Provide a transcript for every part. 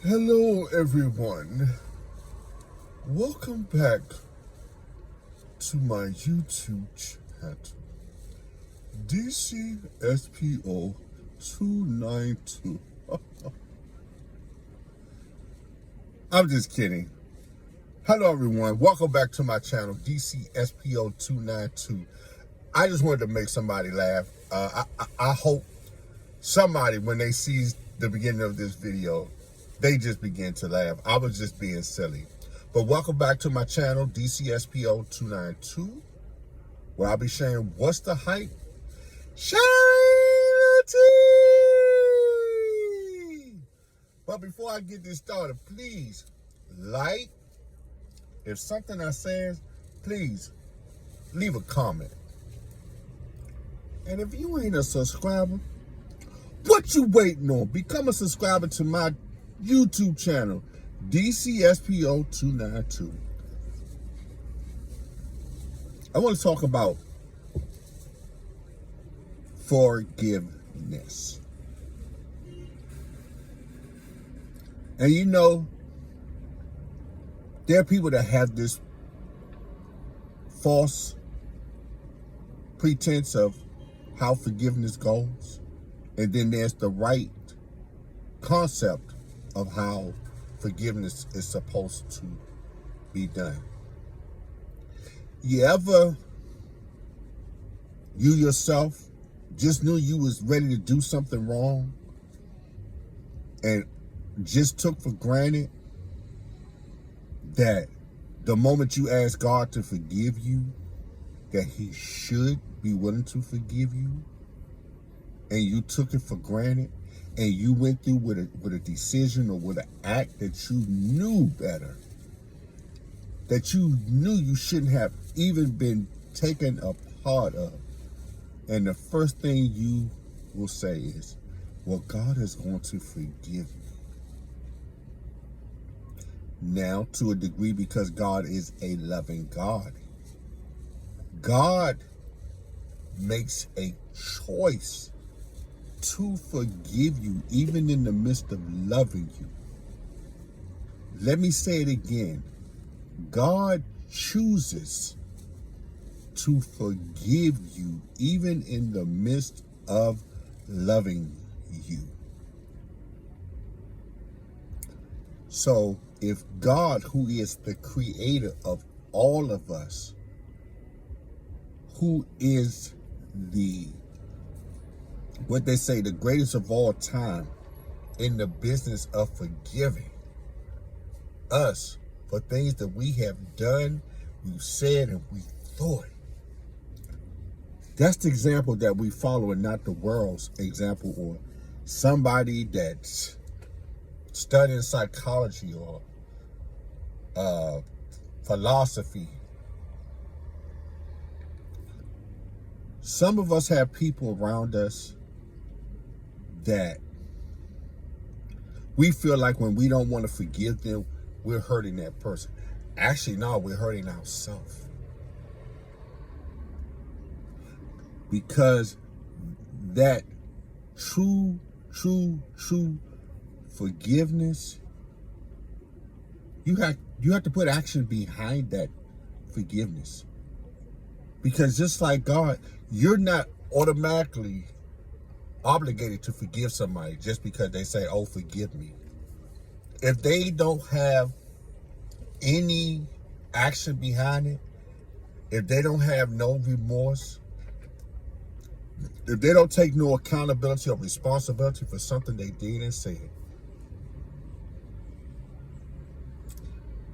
Hello, everyone. Welcome back to my YouTube channel, DCSPO 292. I'm just kidding. Hello, everyone. Welcome back to my channel, DCSPO 292. I just wanted to make somebody laugh. I hope somebody, when they see the beginning of this video, they just begin to laugh. I was just being silly. But welcome back to my channel, DCSPO 292, where I'll be sharing what's the hype. Sharing the tea! But before I get this started, please like. If something I says, please leave a comment. And if you ain't a subscriber, what you waiting on? Become a subscriber to my YouTube channel, DCSPO 292. I want to talk about forgiveness. And you know, there are people that have this false pretense of how forgiveness goes. And then there's the right concept of how forgiveness is supposed to be done. You yourself just knew you was ready to do something wrong and just took for granted that the moment you ask God to forgive you, that he should be willing to forgive you, and you took it for granted, and you went through with a decision or with an act that you knew better, that you knew you shouldn't have even been taken a part of. And the first thing you will say is, well, God is going to forgive me. Now, to a degree, because God is a loving God, God makes a choice to forgive you, even in the midst of loving you. Let me say it again. God chooses to forgive you, even in the midst of loving you. So, if God, who is the creator of all of us, who is what they say, the greatest of all time, in the business of forgiving us for things that we have done, we've said, and we thought. That's the example that we follow, and not the world's example, or somebody that's studying psychology or philosophy. Some of us have people around us that we feel like when we don't want to forgive them, we're hurting that person. Actually, no, we're hurting ourselves. Because that true forgiveness, you have to put action behind that forgiveness. Because just like God, you're not automatically obligated to forgive somebody just because they say, oh, forgive me. If they don't have any action behind it, if they don't have no remorse, if they don't take no accountability or responsibility for something they did and said,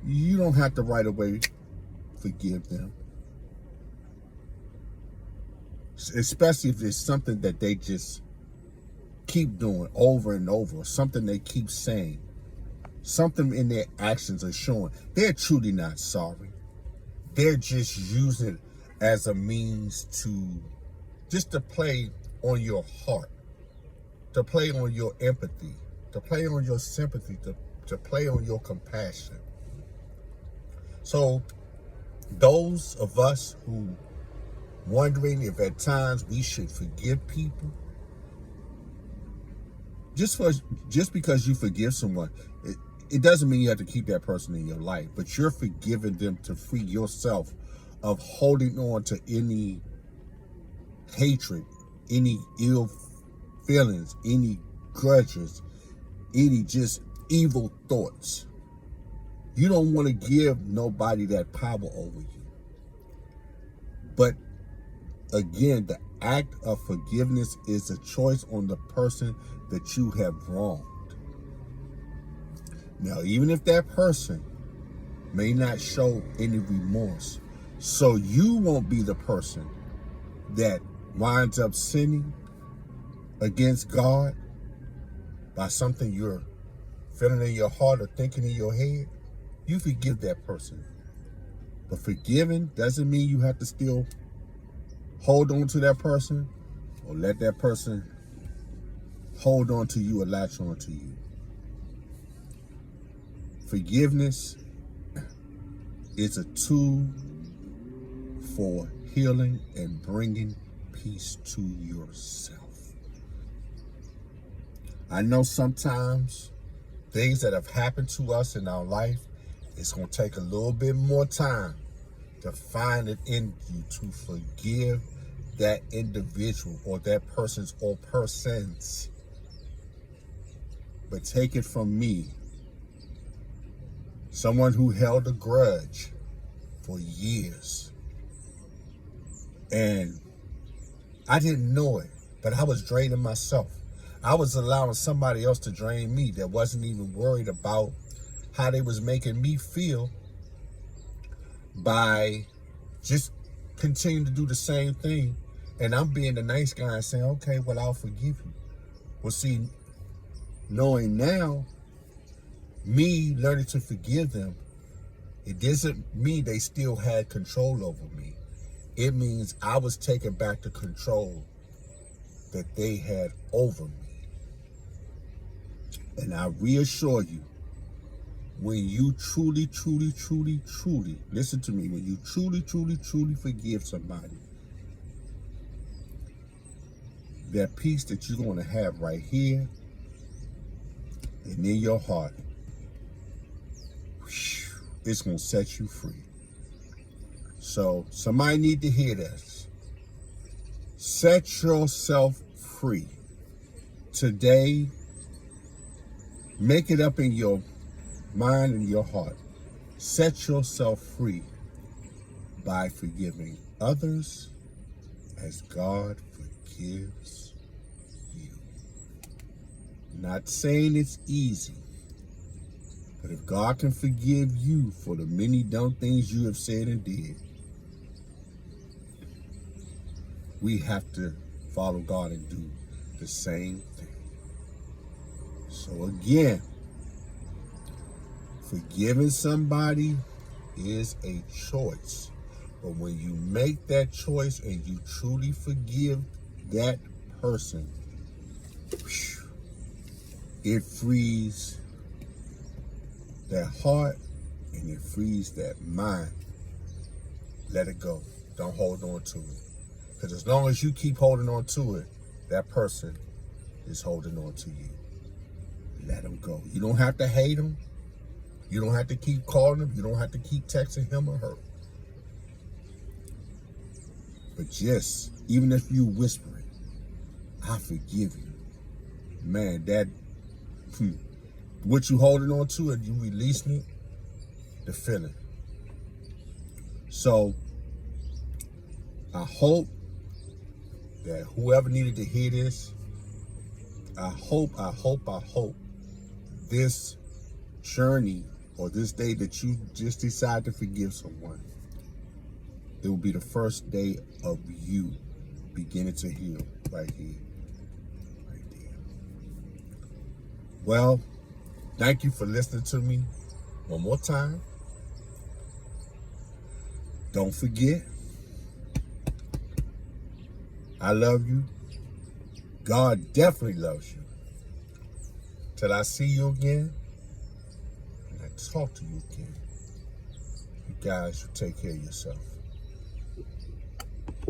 you don't have to right away forgive them. Especially if it's something that they just keep doing over and over, something they keep saying, something in their actions are showing they're truly not sorry. They're just using it as a means to play on your heart, to play on your empathy, to play on your sympathy, to play on your compassion. So those of us who wondering if at times we should forgive people, Just because you forgive someone, it doesn't mean you have to keep that person in your life, but you're forgiving them to free yourself of holding on to any hatred, any ill feelings, any grudges, any just evil thoughts. You don't want to give nobody that power over you. But again, the act of forgiveness is a choice on the person that you have wronged. Now, even if that person may not show any remorse, so you won't be the person that winds up sinning against God by something you're feeling in your heart or thinking in your head, you forgive that person. But forgiving doesn't mean you have to still hold on to that person or let that person hold on to you or latch on to you. Forgiveness is a tool for healing and bringing peace to yourself. I know sometimes things that have happened to us in our life, it's going to take a little bit more time to find it in you to forgive that individual or that person's or persons. But take it from me, someone who held a grudge for years, and I didn't know it, but I was draining myself. I was allowing somebody else to drain me that wasn't even worried about how they was making me feel by just continuing to do the same thing. And I'm being the nice guy and saying, okay, well, I'll forgive you. Well, see, knowing now, me learning to forgive them, it doesn't mean they still had control over me. It means I was taking back the control that they had over me. And I reassure you, when you truly, listen to me, when you truly forgive somebody, that peace that you're going to have right here and in your heart, it's going to set you free. So somebody need to hear this. Set yourself free. Today, make it up in your mind and your heart. Set yourself free by forgiving others as God forgives you. Not saying it's easy, but if God can forgive you for the many dumb things you have said and did, we have to follow God and do the same thing. So again, forgiving somebody is a choice. But when you make that choice and you truly forgive that person, it frees that heart and it frees that mind. Let it go. Don't hold on to it. Because as long as you keep holding on to it, that person is holding on to you. Let them go. You don't have to hate them. You don't have to keep calling him. You don't have to keep texting him or her. But just, even if you whispering, I forgive you. Man, that, what you holding on to and you releasing it, the feeling. So, I hope that whoever needed to hear this, I hope this journey or this day that you just decide to forgive someone, it will be the first day of you beginning to heal right here, right there. Well, thank you for listening to me one more time. Don't forget, I love you. God definitely loves you. Till I see you again and I talk to you again, you guys should take care of yourself.